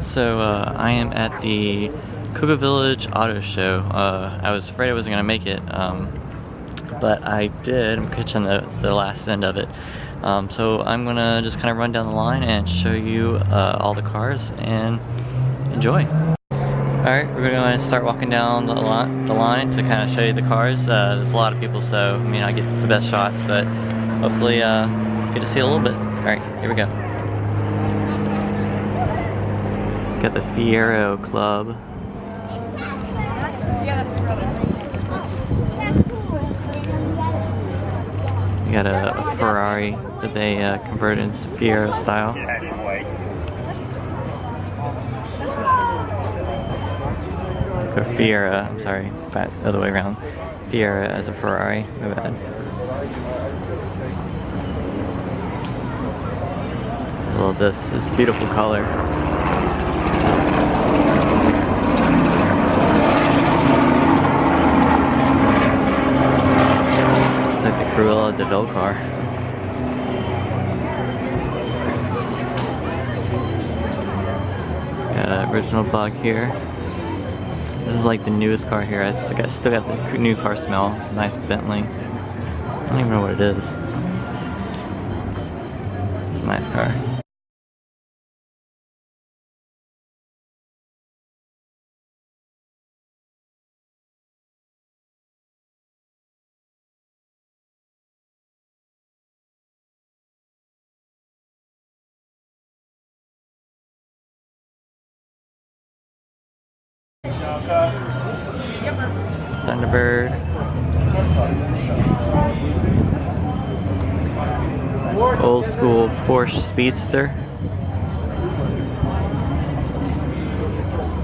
So I am at the Cougar Village Auto Show. I was afraid I wasn't going to make it, but I did. I'm catching the last end of it. So I'm going to just kind of run down the line and show you all the cars and enjoy. Alright, we're going to start walking down the line to kind of show you the cars. There's a lot of people, so I mean I get the best shots, but hopefully get to see a little bit. Alright, here we go. Got the Fiero Club. You got a Ferrari that they converted into Fiero style. Or Fiera, I'm sorry, the other way around. Fiera as a Ferrari, my bad. I love this beautiful color. It's like the Cruella de Vil car. Got an original bug here. This is like the newest car here. I still got the new car smell. Nice Bentley. I don't even know what it is. It's a nice car. Thunderbird. Old school Porsche Speedster.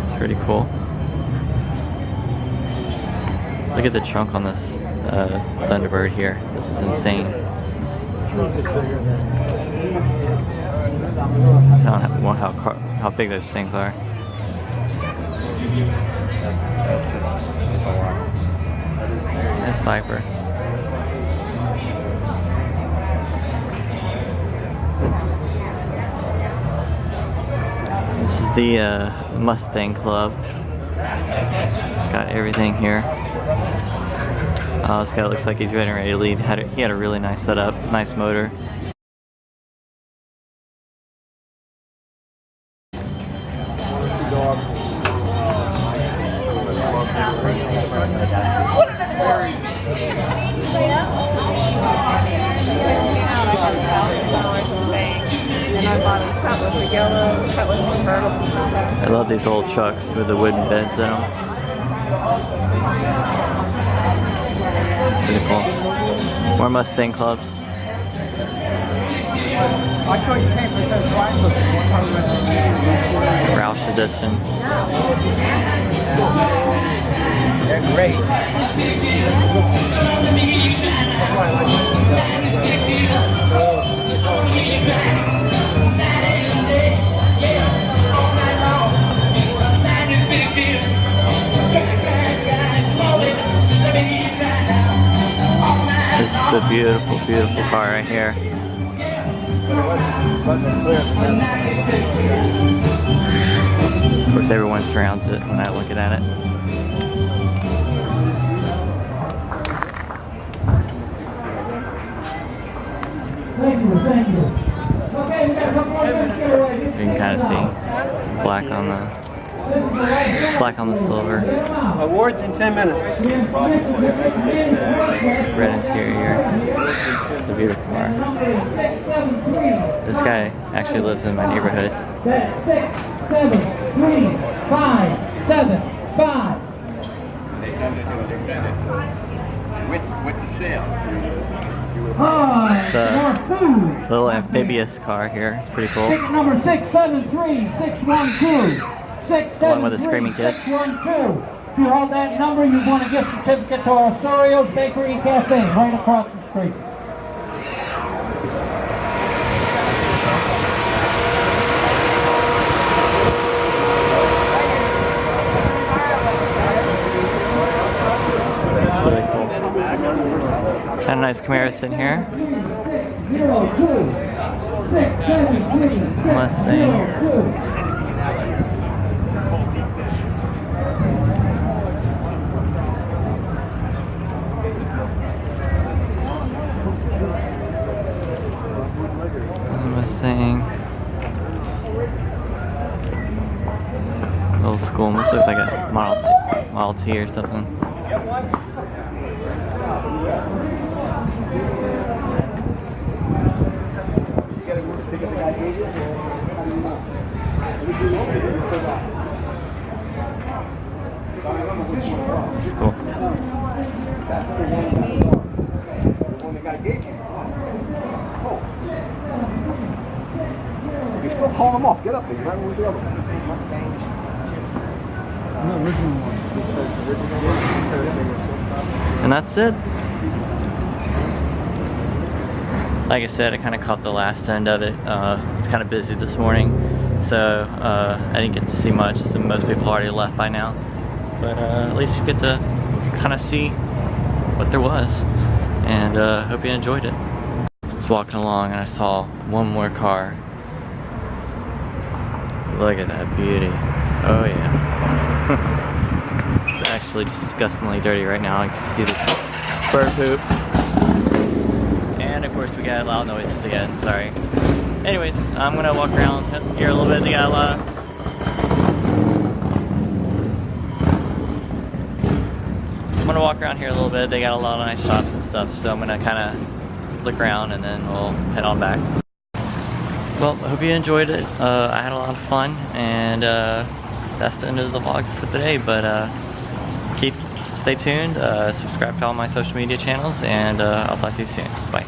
It's pretty cool. Look at the trunk on this Thunderbird here. This is insane. Tell how big those things are. Nice Viper. This is the Mustang Club. Got everything here. This guy looks like he's getting ready to lead. He had a really nice setup, nice motor. I love these old trucks with the wooden beds in them. It's pretty cool. More Mustang clubs. Roush edition. They're great. That's why I This is a beautiful, beautiful car right here. Of course, everyone surrounds it when I'm looking at it. Thank you. Okay, we got a couple more minutes here, right? You can kind of see black on the silver. Awards in 10 minutes. Red interior. It's a beautiful car. This guy actually lives in my neighborhood. That's 6, 7, 3, 5, 7, 5. With the sale. It's a little amphibious car here. It's pretty cool. Ticket number 673 612. 673 Along with the Screaming Kids. 612. If you hold that number, you want a gift certificate to Osorio's Bakery and Cafe right across the street. Really cool. Got a nice Camaro sitting here. Mustang. Mustang. Old school. This looks like a Model T or something. It's cool. You're still calling them off. Get up there. You're not with the other one. And that's it. Like I said, I kind of caught the last end of it. It's kind of busy this morning, so I didn't get to see much. So most people already left by now, but at least you get to kind of see what there was, and hope you enjoyed it. I was walking along and I saw one more car. Look at that beauty. Oh yeah. It's actually disgustingly dirty right now. I can see the bird poop. And of course we got loud noises again, sorry. Anyways, I'm gonna walk around here a little bit. They got a lot of I'm gonna walk around here a little bit. They got a lot of nice shops and stuff, so I'm gonna kinda look around and then we'll head on back. Well, I hope you enjoyed it. I had a lot of fun, and that's the end of the vlog for today, but stay tuned, subscribe to all my social media channels, and I'll talk to you soon. Bye.